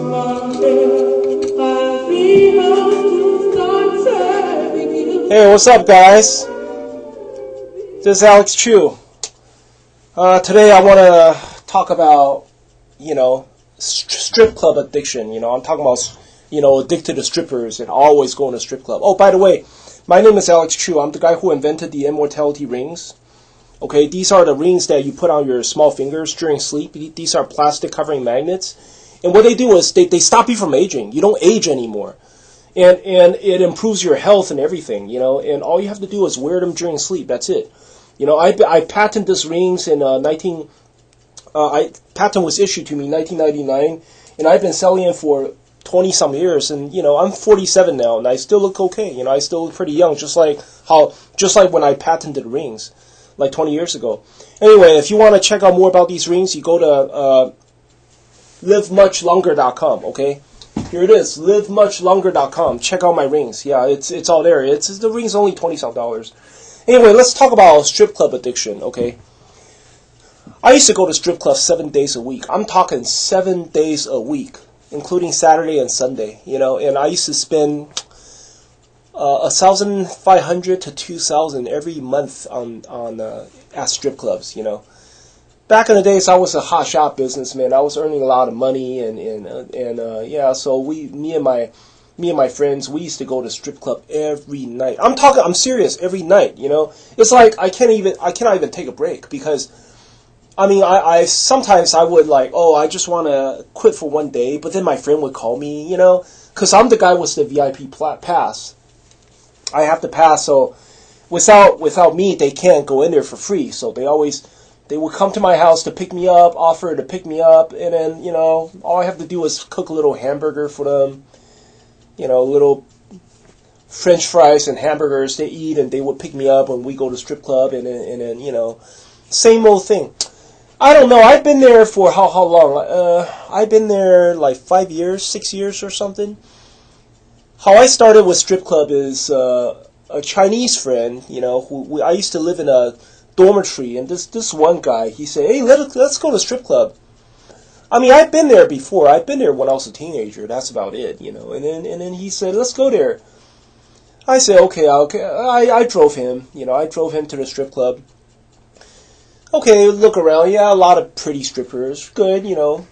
Hey, what's up, guys? This is Alex Chu. Today I want to talk about, strip club addiction. I'm talking about, addicted to strippers and always going to strip club. Oh, by the way, my name is Alex Chu. I'm the guy who invented the immortality rings. Okay, these are the rings that you put on your small fingers during sleep. These are plastic covering magnets. And what they do is they stop you from aging. You don't age anymore. And it improves your health and everything, and all you have to do is wear them during sleep. That's it. I patented this rings in patent was issued to me in 1999, and I've been selling it for 20-some years, and, I'm 47 now, and I still look okay. I still look pretty young, just like when I patented rings, like 20 years ago. Anyway, if you want to check out more about these rings, you go to livemuchlonger.com, okay? Here it is, livemuchlonger.com. Check out my rings. Yeah, it's all there. The rings only $20-some. Anyway, let's talk about strip club addiction, okay? I used to go to strip clubs 7 days a week. I'm talking 7 days a week, including Saturday and Sunday, and I used to spend $1,500 to $2,000 every month on at strip clubs, Back in the days, I was a hot shot businessman. I was earning a lot of money, so me and my friends, we used to go to strip club every night. I'm serious, every night. It's like I cannot even take a break because, I sometimes I would I just want to quit for one day, but then my friend would call me, because I'm the guy with the VIP pass. I have the pass, so without me, they can't go in there for free. So they would come to my house to pick me up, offer to pick me up, and then, all I have to do is cook a little hamburger for them, little French fries and hamburgers they eat, and they would pick me up when we go to strip club, and then, same old thing. I don't know, I've been there for how long? I've been there like 5 years, 6 years or something. How I started with strip club is a Chinese friend, who I used to live in a dormitory, and this one guy, he said, hey, let's go to strip club. I've been there before. I've been there when I was a teenager. That's about it, And then he said, let's go there. I said, okay. I drove him. I drove him to the strip club. Okay, look around. Yeah, a lot of pretty strippers. Good, And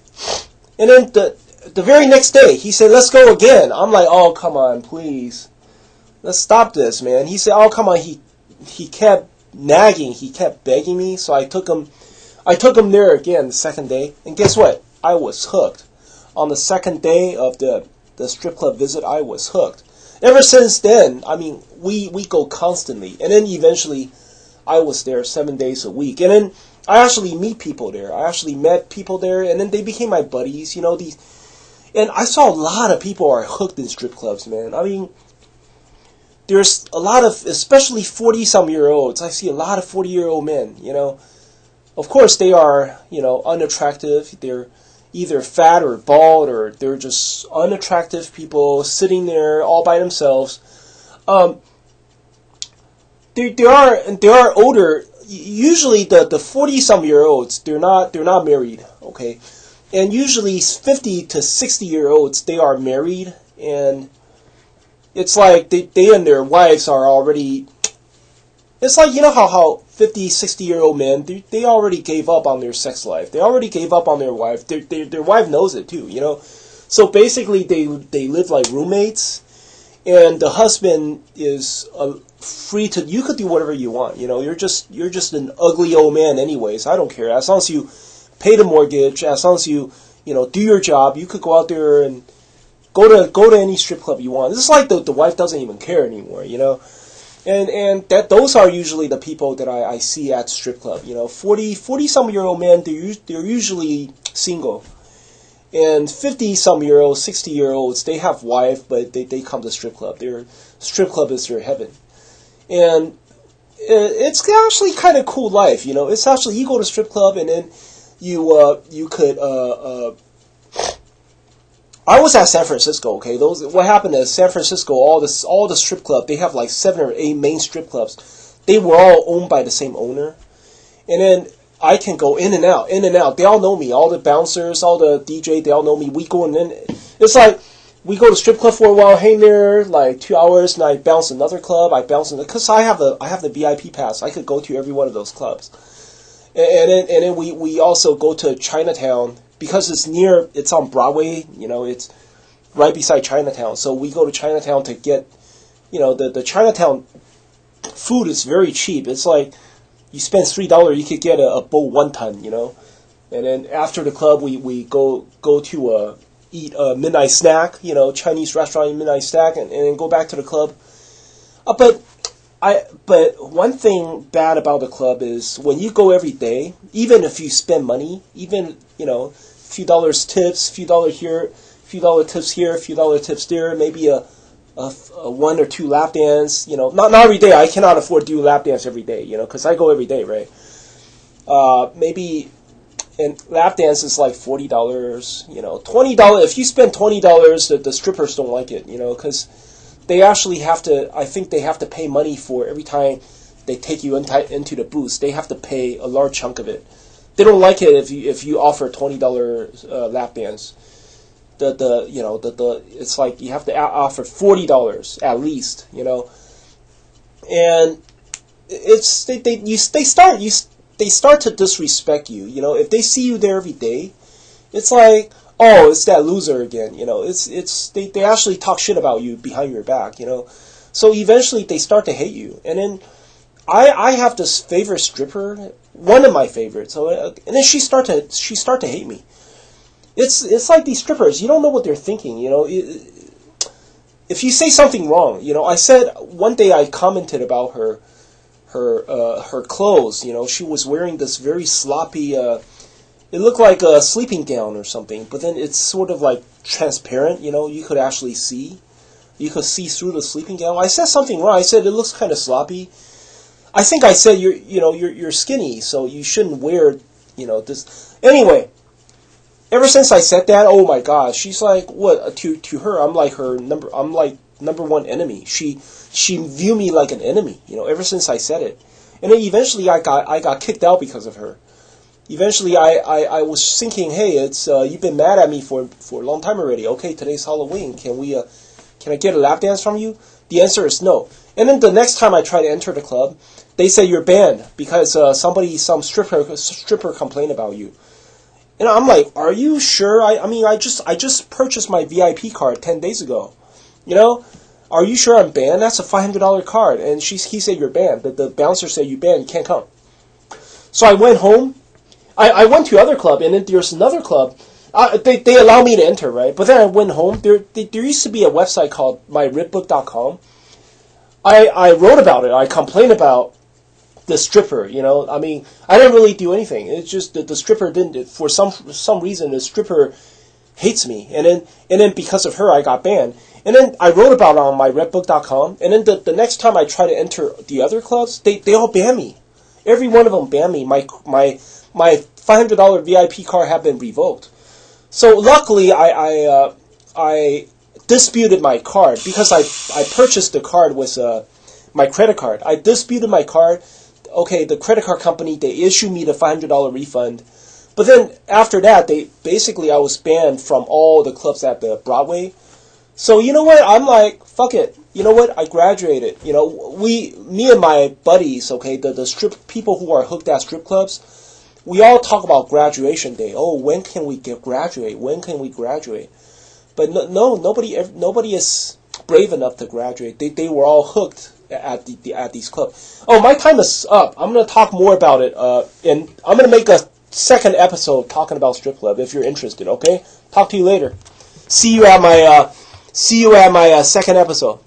then the very next day, he said, let's go again. I'm like, oh, come on, please. Let's stop this, man. He said, oh, come on. He kept nagging, he kept begging me, so I took him there again the second day, and guess what? I was hooked. On the second day of the strip club visit, I was hooked. Ever since then, we go constantly, and then eventually I was there 7 days a week, and then I actually meet people there. I actually met people there, and then they became my buddies, and I saw a lot of people are hooked in strip clubs, man. There's a lot of, especially 40-some-year-olds. I see a lot of 40-year-old men, Of course, they are, unattractive. They're either fat or bald, or they're just unattractive people sitting there all by themselves. There are older, usually the 40-some-year-olds, they're not married, okay? And usually 50 to 60-year-olds, they are married, and it's like they and their wives are already... It's like, how 50, 60-year-old men, they already gave up on their sex life. They already gave up on their wife. Their wife knows it too, So basically they live like roommates, and the husband is free to... You could do whatever you want, You're just an ugly old man anyways. I don't care. As long as you pay the mortgage, as long as you, do your job, you could go out there and Go to any strip club you want. It's like the wife doesn't even care anymore, And those are usually the people that I see at strip club. 40-some-year-old men, they're usually single. And 50-some-year-olds, 60-year-olds, they have wife, but they come to strip club. Their strip club is their heaven. And it's actually kind of cool life, It's actually, you go to strip club and then you could... I was at San Francisco, okay? What happened is San Francisco, all the strip clubs, they have like 7 or 8 main strip clubs. They were all owned by the same owner. And then I can go in and out, in and out. They all know me. All the bouncers, all the DJ, they all know me. We go in. It's like we go to strip club for a while, hang there like 2 hours, and I bounce another club. I bounce because I have the VIP pass. I could go to every one of those clubs. And then we also go to Chinatown because it's on Broadway. It's right beside Chinatown. So we go to Chinatown to get, the Chinatown food is very cheap. It's like you spend $3, you could get a bowl wonton, And then after the club, we go to eat a midnight snack, Chinese restaurant midnight snack, and then go back to the club. But one thing bad about the club is when you go every day, even if you spend money, even a few dollars tips, few dollar here, few dollar tips here, few dollar tips there, maybe a 1 or 2 lap dance, not every day. I cannot afford to do lap dance every day, because I go every day, right? Maybe, and lap dance is like $40, $20. If you spend $20, the strippers don't like it, because they actually have to. I think they have to pay money for every time they take you into the booth. They have to pay a large chunk of it. They don't like it if you offer $20 lap dance. It's like you have to offer $40 at least, and it's they start to disrespect you, if they see you there every day, it's like, oh, it's that loser again, they actually talk shit about you behind your back, so eventually they start to hate you, and then I have this favorite stripper, one of my favorites, and then she start to hate me. It's like these strippers. You don't know what they're thinking. If you say something wrong, I said one day I commented about her clothes. She was wearing this very sloppy. It looked like a sleeping gown or something, but then it's sort of like transparent. You could actually see. You could see through the sleeping gown. I said something wrong. I said it looks kind of sloppy. I think I said you're skinny, so you shouldn't wear this. Anyway. Ever since I said that, oh my God, she's like, what, to her, I'm like number one enemy. She viewed me like an enemy, ever since I said it. And then eventually I got kicked out because of her. Eventually I was thinking, hey, it's, you've been mad at me for a long time already. Okay, today's Halloween. Can I get a lap dance from you? The answer is no. And then the next time I try to enter the club, they say you're banned because some stripper complained about you. And I'm like, are you sure? I just purchased my VIP card 10 days ago. Are you sure I'm banned? That's a $500 card. And he said you're banned. The bouncer said you're banned. You can't come. So I went home. I went to other club, and then there's another club. They allow me to enter, right? But then I went home. There used to be a website called myripbook.com. I wrote about it. I complained about the stripper, I didn't really do anything. It's just that the stripper didn't. For some reason, the stripper hates me, and then because of her, I got banned. And then I wrote about it on myrepbook.com. And then the next time I try to enter the other clubs, they all ban me. Every one of them ban me. My $500 VIP card had been revoked. So luckily, I disputed my card because I purchased the card with my credit card. I disputed my card. Okay, the credit card company, they issued me the $500 refund. But then after that, I was banned from all the clubs at the Broadway. So you know what? I'm like, fuck it. You know what? I graduated. Me and my buddies, okay, the strip people who are hooked at strip clubs, we all talk about graduation day. Oh, when can we graduate? When can we graduate? But no, nobody is brave enough to graduate. They were all hooked at these clubs. Oh, my time is up. I'm going to talk more about it, and I'm going to make a second episode talking about strip club if you're interested. Okay, talk to you later. See you at my second episode.